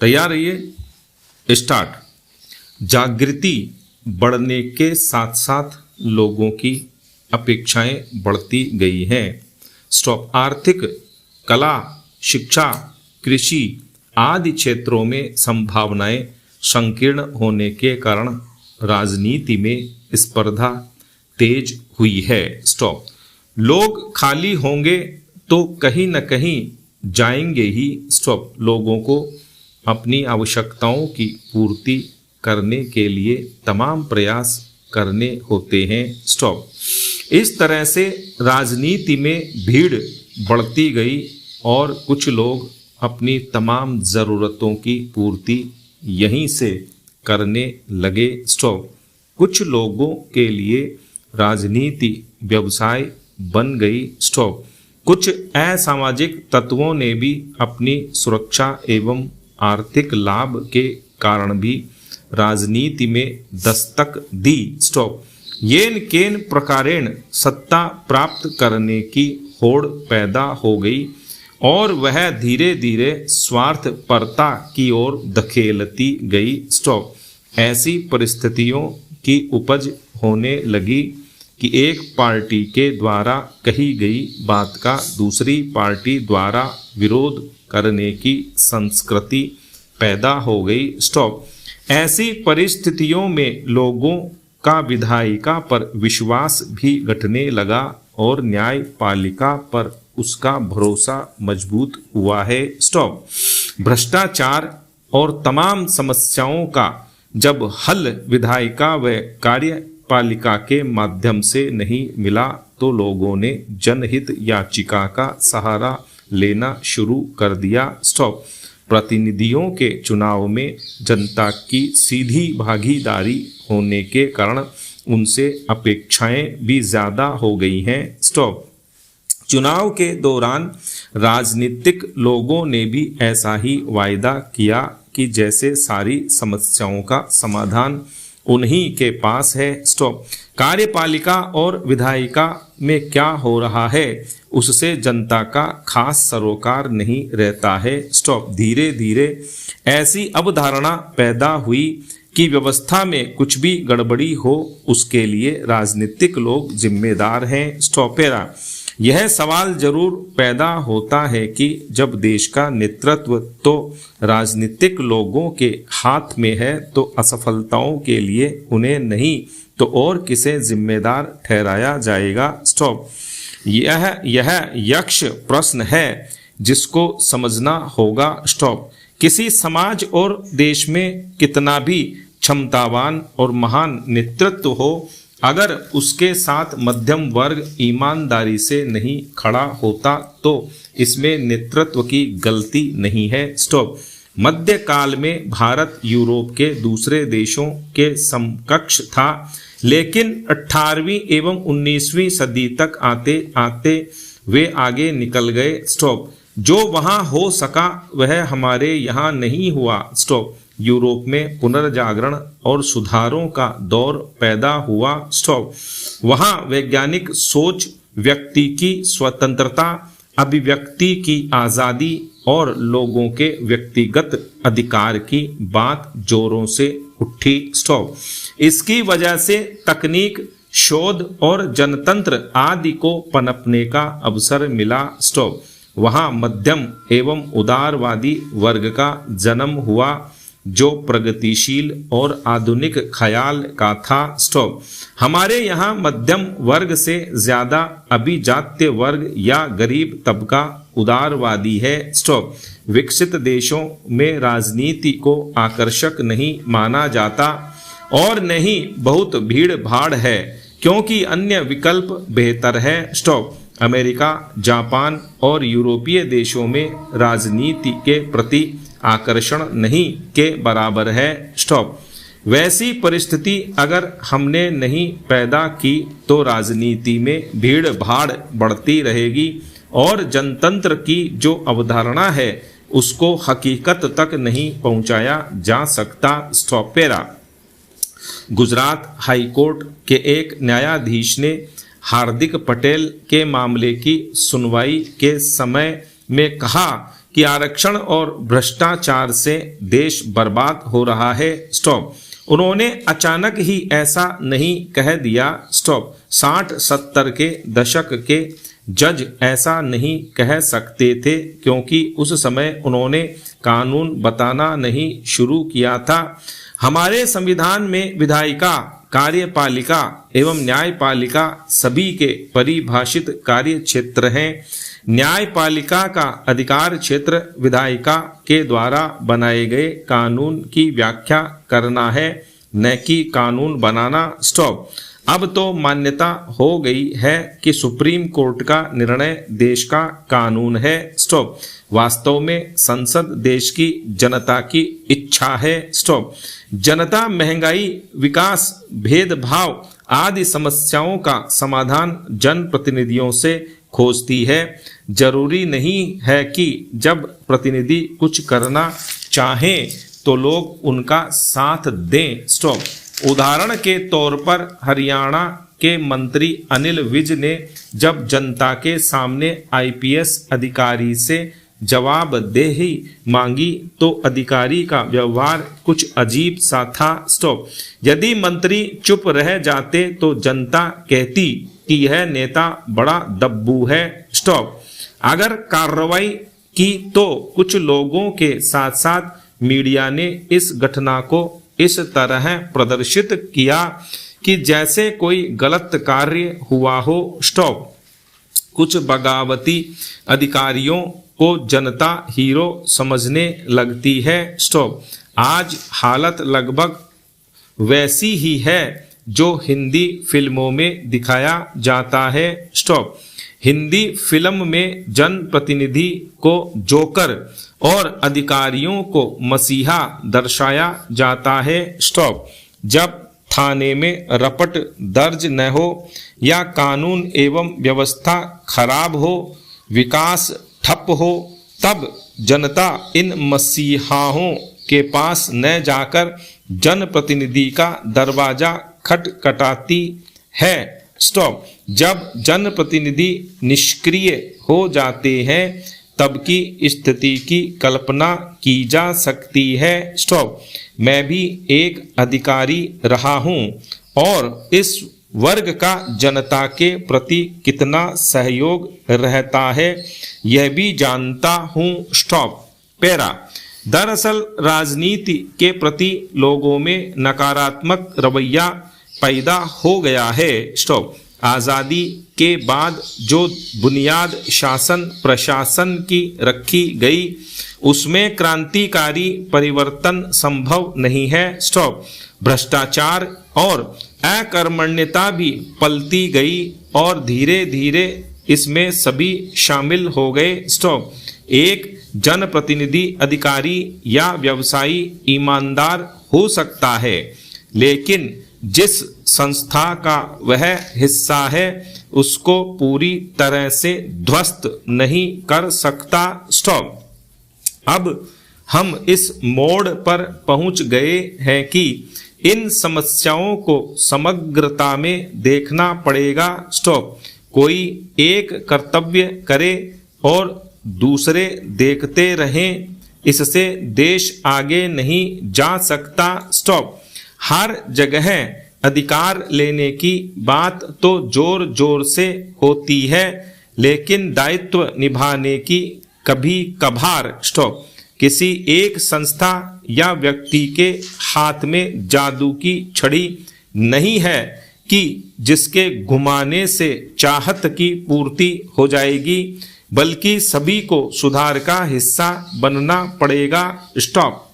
तैयार रहिए। स्टार्ट। जागृति बढ़ने के साथ साथ लोगों की अपेक्षाएं बढ़ती गई हैं। स्टॉप। आर्थिक, कला, शिक्षा, कृषि आदि क्षेत्रों में संभावनाएं संकीर्ण होने के कारण राजनीति में स्पर्धा तेज हुई है। स्टॉप। लोग खाली होंगे तो कहीं न कहीं जाएंगे ही। स्टॉप। लोगों को अपनी आवश्यकताओं की पूर्ति करने के लिए तमाम प्रयास करने होते हैं। स्टॉप। इस तरह से राजनीति में भीड़ बढ़ती गई और कुछ लोग अपनी तमाम ज़रूरतों की पूर्ति यहीं से करने लगे। स्टॉप। कुछ लोगों के लिए राजनीति व्यवसाय बन गई। स्टॉप। कुछ असामाजिक तत्वों ने भी अपनी सुरक्षा एवं आर्थिक लाभ के कारण भी राजनीति में दस्तक दी। स्टॉप। येन केन प्रकारेण सत्ता प्राप्त करने की होड़ पैदा हो गई और वह धीरे धीरे स्वार्थपरता की ओर धकेलती गई। स्टॉप। ऐसी परिस्थितियों की उपज होने लगी कि एक पार्टी के द्वारा कही गई बात का दूसरी पार्टी द्वारा विरोध करने की संस्कृति पैदा हो गई। स्टॉप। ऐसी परिस्थितियों में लोगों का विधायिका पर विश्वास भी घटने लगा और न्यायपालिका पर उसका भरोसा मजबूत हुआ है। स्टॉप। भ्रष्टाचार और तमाम समस्याओं का जब हल विधायिका व कार्यपालिका के माध्यम से नहीं मिला तो लोगों ने जनहित याचिका का सहारा लेना शुरू कर दिया। स्टॉप। प्रतिनिधियों के चुनाव में जनता की सीधी भागीदारी होने के कारण उनसे अपेक्षाएं भी ज़्यादा हो गई हैं। स्टॉप। चुनाव के दौरान राजनीतिक लोगों ने भी ऐसा ही वायदा किया कि जैसे सारी समस्याओं का समाधान उन्हीं के पास है। स्टॉप। कार्यपालिका और विधायिका में क्या हो रहा है उससे जनता का खास सरोकार नहीं रहता है। स्टॉप। धीरे धीरे ऐसी अवधारणा पैदा हुई कि व्यवस्था में कुछ भी गड़बड़ी हो उसके लिए राजनीतिक लोग जिम्मेदार हैं। स्टॉपेरा। यह सवाल जरूर पैदा होता है कि जब देश का नेतृत्व तो राजनीतिक लोगों के हाथ में है तो असफलताओं के लिए उन्हें नहीं तो और किसे जिम्मेदार ठहराया जाएगा। स्टॉप। यह यक्ष प्रश्न है जिसको समझना होगा। स्टॉप। किसी समाज और देश में कितना भी क्षमतावान और महान नेतृत्व हो अगर उसके साथ मध्यम वर्ग ईमानदारी से नहीं खड़ा होता तो इसमें नेतृत्व की गलती नहीं है। स्टॉप। मध्यकाल में भारत यूरोप के दूसरे देशों के समकक्ष था लेकिन 18वीं एवं 19वीं सदी तक आते आते वे आगे निकल गए। स्टॉप। जो वहां हो सका वह हमारे यहाँ नहीं हुआ। स्टॉप। यूरोप में पुनर्जागरण और सुधारों का दौर पैदा हुआ। स्टॉप। वहां वैज्ञानिक सोच, व्यक्ति की स्वतंत्रता, अभिव्यक्ति की आज़ादी और लोगों के व्यक्तिगत अधिकार की बात जोरों से उठी। स्टॉप। इसकी वजह से तकनीक, शोध और जनतंत्र आदि को पनपने का अवसर मिला। स्टॉप। वहां मध्यम एवं उदारवादी वर्ग का जन्म हुआ जो प्रगतिशील और आधुनिक ख्याल का था। स्टॉप। हमारे यहाँ मध्यम वर्ग से ज्यादा अभिजात्य वर्ग या गरीब तबका उदारवादी है। स्टॉप। विकसित देशों में राजनीति को आकर्षक नहीं माना जाता और नहीं बहुत भीड़ भाड़ है क्योंकि अन्य विकल्प बेहतर है। स्टॉप। अमेरिका, जापान और यूरोपीय देशों में राजनीति के प्रति आकर्षण नहीं के बराबर है। स्टॉप। वैसी परिस्थिति अगर हमने नहीं पैदा की तो राजनीति में भीड़ भाड़ बढ़ती रहेगी और जनतंत्र की जो अवधारणा है उसको हकीकत तक नहीं पहुंचाया जा सकता। स्टॉपेरा। गुजरात हाईकोर्ट के एक न्यायाधीश ने हार्दिक पटेल के मामले की सुनवाई के समय में कहा कि आरक्षण और भ्रष्टाचार से देश बर्बाद हो रहा है। स्टॉप। उन्होंने अचानक ही ऐसा नहीं कह दिया। स्टॉप। 60-70 के दशक के जज ऐसा नहीं कह सकते थे, क्योंकि उस समय उन्होंने कानून बताना नहीं शुरू किया था। हमारे संविधान में विधायिका, कार्यपालिका एवं न्यायपालिका सभी के परिभाषित कार्य क्षेत्र हैं। न्यायपालिका का अधिकार क्षेत्र विधायिका के द्वारा बनाए गए कानून की व्याख्या करना है, न कि कानून बनाना। स्टॉप। अब तो मान्यता हो गई है कि सुप्रीम कोर्ट का निर्णय देश का कानून है। स्टॉप। वास्तव में संसद देश की जनता की इच्छा है। स्टॉप। जनता महंगाई, विकास, भेदभाव आदि समस्याओं का समाधान जनप्रतिनिधियों से खोजती है। जरूरी नहीं है कि जब प्रतिनिधि कुछ करना चाहें तो लोग उनका साथ दें। स्टॉप। उदाहरण के तौर पर हरियाणा के मंत्री अनिल विज ने जब जनता के सामने आईपीएस अधिकारी से जवाबदेही मांगी तो अधिकारी का व्यवहार कुछ अजीब सा था। स्टॉप। यदि मंत्री चुप रह जाते तो जनता कहती कि यह नेता बड़ा दब्बू है। स्टॉप। अगर कार्रवाई की तो कुछ लोगों के साथ साथ मीडिया ने इस घटना को इस तरह प्रदर्शित किया कि जैसे कोई गलत कार्य हुआ हो। स्टॉप। कुछ बगावती अधिकारियों को जनता हीरो समझने लगती है। स्टॉप। आज हालत लगभग वैसी ही है जो हिंदी फिल्मों में दिखाया जाता है। स्टॉप। हिंदी फिल्म में जनप्रतिनिधि को जोकर और अधिकारियों को मसीहा दर्शाया जाता है। स्टॉप। जब थाने में रपट दर्ज न हो या कानून एवं व्यवस्था खराब हो, विकास ठप हो, तब जनता इन मसीहाओं के पास न जाकर जनप्रतिनिधि का दरवाजा खटखटाती है। स्टॉप। जब जनप्रतिनिधि निष्क्रिय हो जाते हैं तब की स्थिति की कल्पना की जा सकती है। स्टॉप। मैं भी एक अधिकारी रहा हूं और इस वर्ग का जनता के प्रति कितना सहयोग रहता है यह भी जानता हूं। स्टॉप। पैरा। दरअसल राजनीति के प्रति लोगों में नकारात्मक रवैया पैदा हो गया है। स्टॉप। आज़ादी के बाद जो बुनियाद शासन प्रशासन की रखी गई उसमें क्रांतिकारी परिवर्तन संभव नहीं है। स्टॉप। भ्रष्टाचार और अकर्मण्यता भी पलती गई और धीरे धीरे इसमें सभी शामिल हो गए। स्टॉप। एक जनप्रतिनिधि अधिकारी या व्यवसायी ईमानदार हो सकता है, लेकिन जिस संस्था का वह हिस्सा है उसको पूरी तरह से ध्वस्त नहीं कर सकता। स्टॉप। अब हम इस मोड़ पर पहुंच गए हैं कि इन समस्याओं को समग्रता में देखना पड़ेगा। स्टॉप। कोई एक कर्तव्य करे और दूसरे देखते रहें, इससे देश आगे नहीं जा सकता। स्टॉप। हर जगह अधिकार लेने की बात तो जोर जोर से होती है, लेकिन दायित्व निभाने की कभी कभार। स्टॉप। किसी एक संस्था या व्यक्ति के हाथ में जादू की छड़ी नहीं है कि जिसके घुमाने से चाहत की पूर्ति हो जाएगी, बल्कि सभी को सुधार का हिस्सा बनना पड़ेगा। स्टॉप।